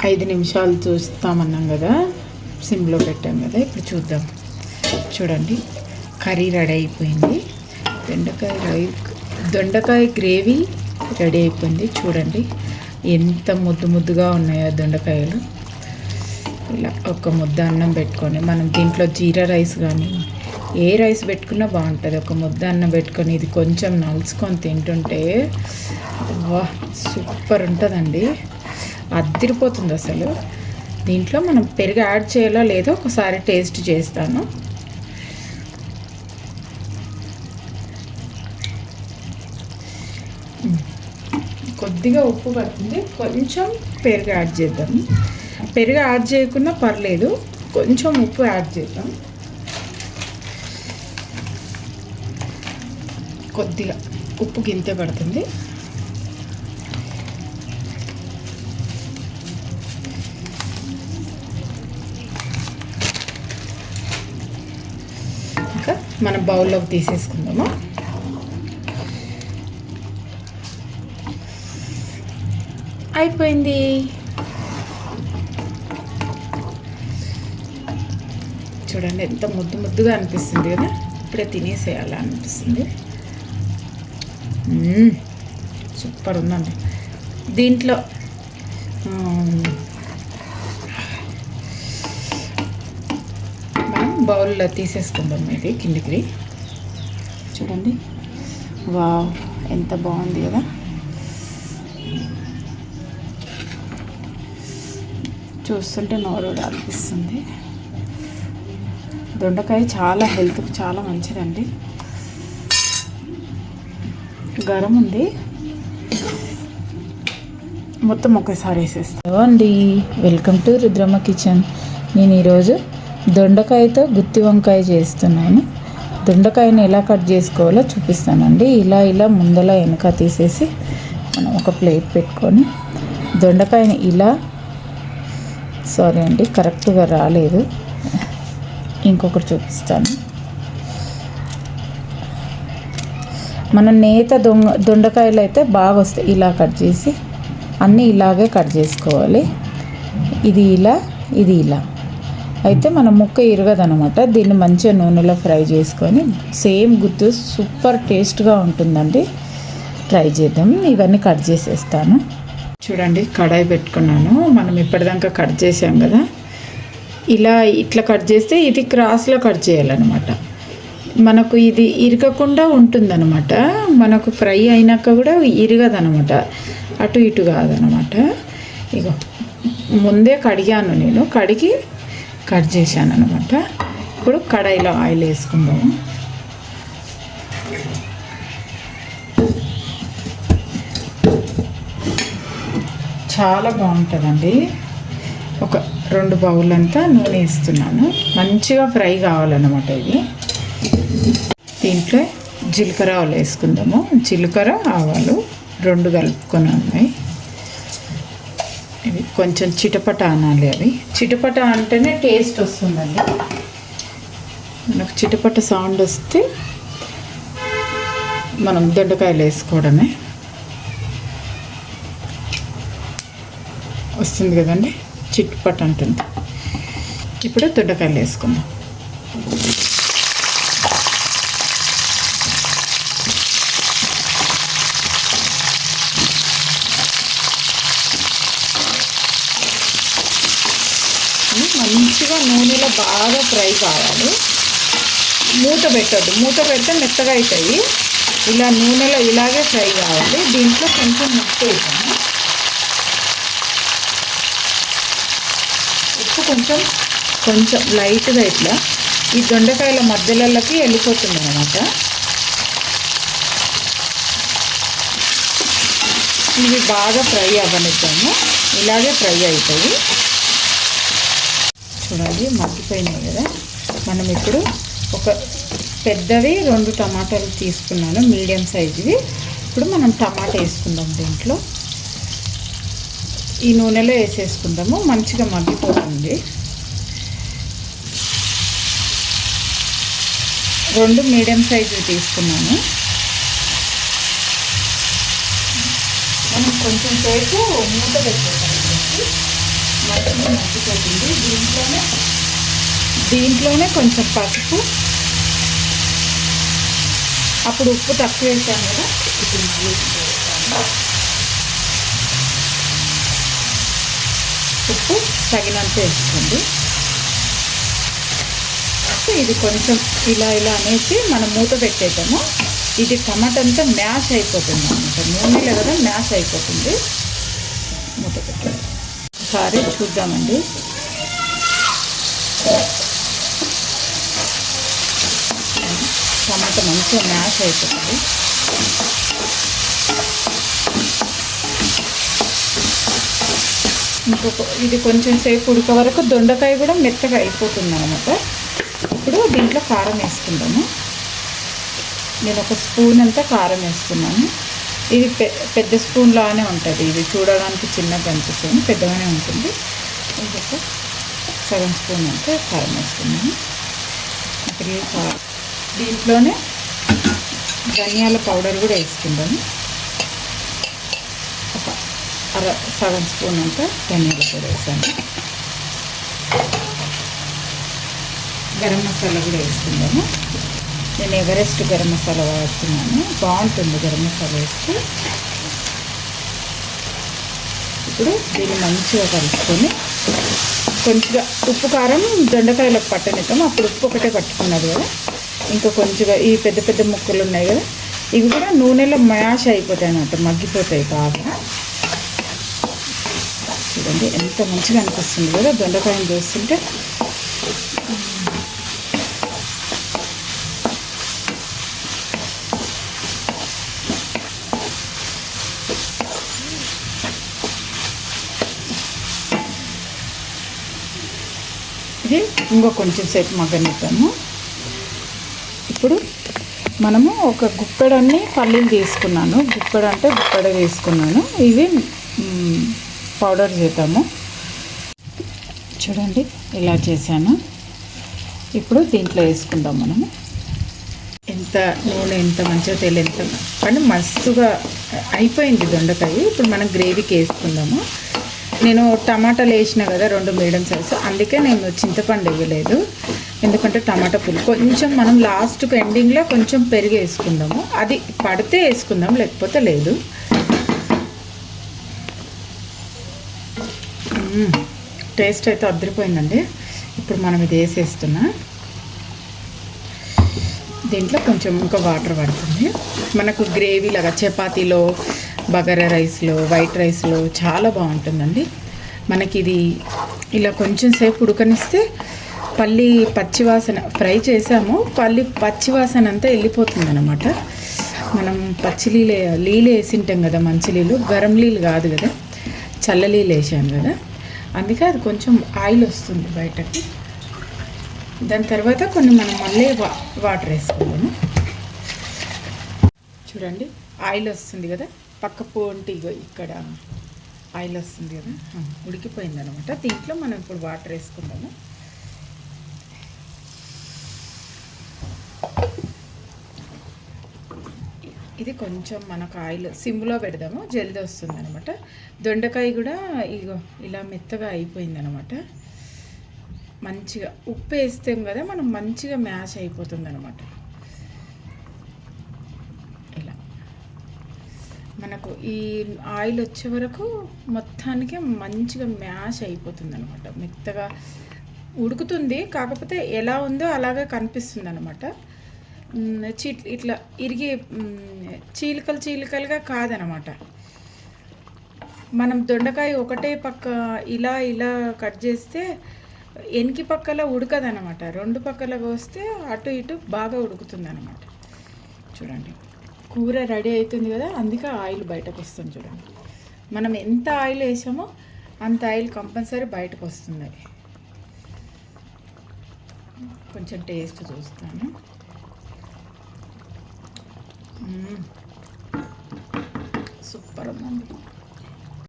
5 నిమిషాలు చూస్తామన్నాం కదా, సిమ్లో పెట్టాం కదా. ఇప్పుడు చూద్దాం. చూడండి, కర్రీ రెడీ అయిపోయింది. దొండకాయ గ్రేవీ రెడీ అయిపోయింది. చూడండి ఎంత ముద్దుగా ఉన్నాయో దొండకాయలు. ఇలా ఒక ముద్ద అన్నం పెట్టుకొని, మనం దీంట్లో జీరా రైస్ కానీ ఏ రైస్ పెట్టుకున్నా బాగుంటుంది. ఒక ముద్ద అన్నం పెట్టుకొని ఇది కొంచెం నలుచుకొని తింటుంటే వా సూపర్ ఉంటుందండి, అదిరిపోతుంది అసలు. దీంట్లో మనం పెరుగు యాడ్ చేయాలో లేదో ఒకసారి టేస్ట్ చేస్తాను. కొద్దిగా ఉప్పు పడుతుంది, కొంచెం పెరుగు యాడ్ చేద్దాం. పెరుగు యాడ్ చేయకుండా పర్లేదు, కొంచెం ఉప్పు యాడ్ చేద్దాం. కొద్దిగా ఉప్పు గింతే పడుతుంది. ఇంకా మనం బౌల్లోకి తీసేసుకుందాము. అయిపోయింది. చూడండి ఎంత ముద్దుగా అనిపిస్తుంది కదా, ఇప్పుడే తినేసేయాలా అనిపిస్తుంది. సూపర్ ఉందండి. దీంట్లో మనం బౌల్లో తీసేసుకుందాం. ఇది కిందికి చూడండి, వావ్ ఎంత బాగుంది కదా. చూస్తుంటే నోరు అనిపిస్తుంది. దొండకాయ చాలా హెల్త్కి చాలా మంచిదండి. గరం ఉంది, మొత్తం ఒకేసారి వేసేస్తాను అండి. Welcome to Rudramma kitchen. నేను ఈరోజు దొండకాయతో గుత్తి వంకాయ చేస్తున్నాను. దొండకాయని ఎలా కట్ చేసుకోవాలో చూపిస్తానండి. ఇలా ముందల వెనక తీసేసి మనం ఒక ప్లేట్ పెట్టుకొని దొండకాయని ఇలా, సారీ అండి కరెక్ట్గా రాలేదు, ఇంకొకటి చూపిస్తాను. మన నేత దొండకాయలు అయితే బాగా వస్తాయి. ఇలా కట్ చేసి అన్నీ ఇలాగే కట్ చేసుకోవాలి. ఇది ఇలా, ఇది ఇలా అయితే మన ముక్క ఇరగదనమాట. దీన్ని మంచిగా నూనెలో ఫ్రై చేసుకొని సేమ్ గుత్తు సూపర్ టేస్ట్గా ఉంటుందండి. ట్రై చేద్దాం. ఇవన్నీ కట్ చేసేస్తాను. చూడండి, కడాయి పెట్టుకున్నాను. మనం ఇప్పటిదాకా కట్ చేసాం కదా, ఇట్లా కట్ చేస్తే ఇది క్రాస్లో కట్ చేయాలన్నమాట. మనకు ఇది ఇరగకుండా ఉంటుందన్నమాట. మనకు ఫ్రై అయినాక కూడా ఇరగదనమాట, అటు ఇటు కాదనమాట. ఇగో ముందే కడిగాను, నేను కడిగి కట్ చేశాను అనమాట. ఇప్పుడు కడాయిలో ఆయిల్ వేసుకుందాము. చాలా బాగుంటుందండి. ఒక 2 బౌల్ అంతా నూనె వేస్తున్నాను. మంచిగా ఫ్రై కావాలన్నమాట ఇది. దీంట్లో జీలకర్ర ఆవాలు వేసుకుందాము. జీలకర్ర ఆవాలు 2 కలుపుకొని ఉన్నాయి. ఇవి కొంచెం చిటపట అనాలి. అవి చిటపట అంటేనే టేస్ట్ వస్తుందండి. మనకు చిటపట సౌండ్ వస్తే మనం దొండకాయలు వేసుకోవడమే. వస్తుంది కదండి, చిట్పట్ అంటుంది. ఇప్పుడు దొండకాయలు వేసుకుందాం. మంచిగా నూనెలో బాగా ఫ్రై కావాలి. మూత పెట్టద్దు, మూత పెడితే మెత్తగా అవుతాయి. ఇలా నూనెలో ఇలాగే ఫ్రై కావాలి. దీంట్లో కొంచెం ఉప్పు వేసాను. ఉప్పు కొంచెం లైట్గా ఇట్లా ఈ దొండకాయల మధ్యలకి వెళ్ళిపోతుంది అన్నమాట. ఇవి బాగా ఫ్రై అవ్వనిద్దాము. ఇలాగే ఫ్రై అవుతాయి. చూడండి, మగ్గిపోయినాయి కదా. మనం ఇప్పుడు ఒక పెద్దవి 2 టమాటాలు తీసుకున్నాను, మీడియం సైజువి. ఇప్పుడు మనం టమాటా వేసుకుందాం. దీంట్లో ఈ నూనెలో వేసేసుకుందాము. మంచిగా మగ్గిపోతుంది. 2 మీడియం సైజువి తీసుకున్నాను. మనం కొంచెం సేపు మూత పెట్టేసాము. అయిపోతుంది. దీంట్లోనే కొంచెం పసుపు, అప్పుడు ఉప్పు తక్కువ వేసాను కదా, ఇప్పుడు మళ్ళీ ఉప్పు తగినంత వేసుకోండి. ఇది కొంచెం ఇలా అనేసి మనం మూత పెట్టేద్దాము. ఇది టమాటా అంతా మ్యాష్ అయిపోతుంది అన్నమాట, నూనెలో కదా మ్యాష్ అయిపోతుంది. మూత పెట్టాలి. ఒకసారి చూద్దామండి. టమాటా మంచిగా మ్యాష్ అయిపోతుంది. ఇది కొంచెం సేపు ఉడక వరకు దొండకాయ కూడా మెత్తగా అయిపోతుంది అన్నమాట. ఇప్పుడు దీంట్లో కారం వేసుకుందాము. నేను ఒక స్పూన్ అంతా కారం వేసుకున్నాను. ఇది పెద్ద స్పూన్ లానే ఉంటుంది. ఇది చూడడానికి చిన్నగా అనిపిస్తుంది, పెద్దగానే ఉంటుంది. ఇంకొక సగం స్పూన్ అంతా కారం వేసుకున్నాను. దీంట్లోనే ధనియాల పౌడర్ కూడా వేసుకుందాము. సగం స్పూన్ అంతా ధనియాల పౌడర్ వేసాను. గరం మసాలా కూడా వేసుకుందాము. నేను ఎవరెస్ట్ గరం మసాలా వాడుతున్నాను, బాగుంటుంది గరం మసాలా వేస్తే. ఇప్పుడు దీన్ని మంచిగా కలుపుకొని కొంచెంగా ఉప్పు కారం దొండకాయలకు పట్టనిద్దాము. అప్పుడు ఉప్పు ఒకటే పట్టుకున్నది కదా, ఇంకా కొంచెంగా ఈ పెద్ద పెద్ద ముక్కలు ఉన్నాయి కదా, ఇవి కూడా నూనెలో మ్యాష్ అయిపోతాయి అన్నమాట, మగ్గిపోతాయి బాగా. చూడండి ఎంత మంచిగా అనిపిస్తుంది కదా దొండకాయని చూస్తుంటే. ఇది ఇంకో కొంచెం సేపు మగ్గనిద్దాము. ఇప్పుడు మనము ఒక గుప్పెడన్ని పల్లీలు తీసుకున్నాను. గుప్పెడ అంటే గుప్పెడ తీసుకున్నాను. ఇవి పౌడర్ చేద్దాము. చూడండి ఇలా చేశాను. ఇప్పుడు దీంట్లో వేసుకుందాం మనము. ఎంత నూనె ఎంత మంచిగా తేలి, ఎంత కానీ మస్తుగా అయిపోయింది దొండకాయ. ఇప్పుడు మనం గ్రేవీకి వేసుకుందాము. నేను టమాటాలు వేసిన కదా 2 మీడియం సైజు, అందుకే నేను చింతపండు వేయలేదు. ఎందుకంటే టమాటా పులుపు కొంచెం మనం లాస్ట్కి ఎండింగ్లో కొంచెం పెరుగు వేసుకుందాము. అది పడితే వేసుకుందాం, లేకపోతే లేదు. టేస్ట్ అయితే అదిరిపోయిందండి. ఇప్పుడు మనం ఇది వేసేస్తున్నా. దీంట్లో కొంచెం ఇంకా వాటర్ పడుతుంది. మనకు గ్రేవీ లాగా చపాతీలో, బగారా రైస్లో, వైట్ రైస్లో చాలా బాగుంటుందండి. మనకి ఇది ఇలా కొంచెం సేపు ఉడకనిస్తే పల్లి పచ్చివాసన, ఫ్రై చేసాము, పల్లి పచ్చివాసన అంతా వెళ్ళిపోతుంది అన్నమాట. మనం పచ్చి నీళ్ళు వేసింటాం కదా, మంచి నీళ్ళు, గరం నీళ్ళు కాదు కదా, చల్ల నీళ్ళు వేసాను కదా, అందుకే అది కొంచెం ఆయిల్ వస్తుంది బయటకి. దాని తర్వాత కొన్ని మనం మళ్ళీ వాటర్ వేసుకోవాలి. చూడండి ఆయిల్ వస్తుంది కదా, పక్క పొంటి ఇక్కడ ఆయిల్ వస్తుంది కదా, ఉడికిపోయింది అనమాట. దీంట్లో మనం ఇప్పుడు వాటర్ వేసుకుందాము. ఇది కొంచెం మనకు ఆయిల్ సిమ్లో పెడదాము, జల్దీ వస్తుంది అనమాట. దొండకాయ కూడా ఇగో ఇలా మెత్తగా అయిపోయింది అనమాట. మంచిగా ఉప్పు వేస్తాం కదా మనం, మంచిగా మ్యాష్ అయిపోతుంది అనమాట. ఇలా మనకు ఈ ఆయిల్ వచ్చే వరకు మొత్తానికి మంచిగా మ్యాష్ అయిపోతుంది అనమాట. మెత్తగా ఉడుకుతుంది, కాకపోతే ఎలా ఉందో అలాగే కనిపిస్తుంది అనమాట. ఇట్లా ఇరిగి చీలికలుగా కాదనమాట. మనం దొండకాయ ఒకటే పక్క ఇలా కట్ చేస్తే ఎనికి పక్కల ఉడకదనమాట. 2 పక్కల కోస్తే అటు ఇటు బాగా ఉడుకుతుంది అనమాట. చూడండి కూర రెడీ అవుతుంది కదా, అందుకే ఆయిల్ బయటకు వస్తుంది. చూడండి మనం ఎంత ఆయిల్ వేసామో అంత ఆయిల్ కంపల్సరీ బయటకు వస్తుంది. కొంచెం టేస్ట్ చూస్తాను. సూపర్ ఉందండి.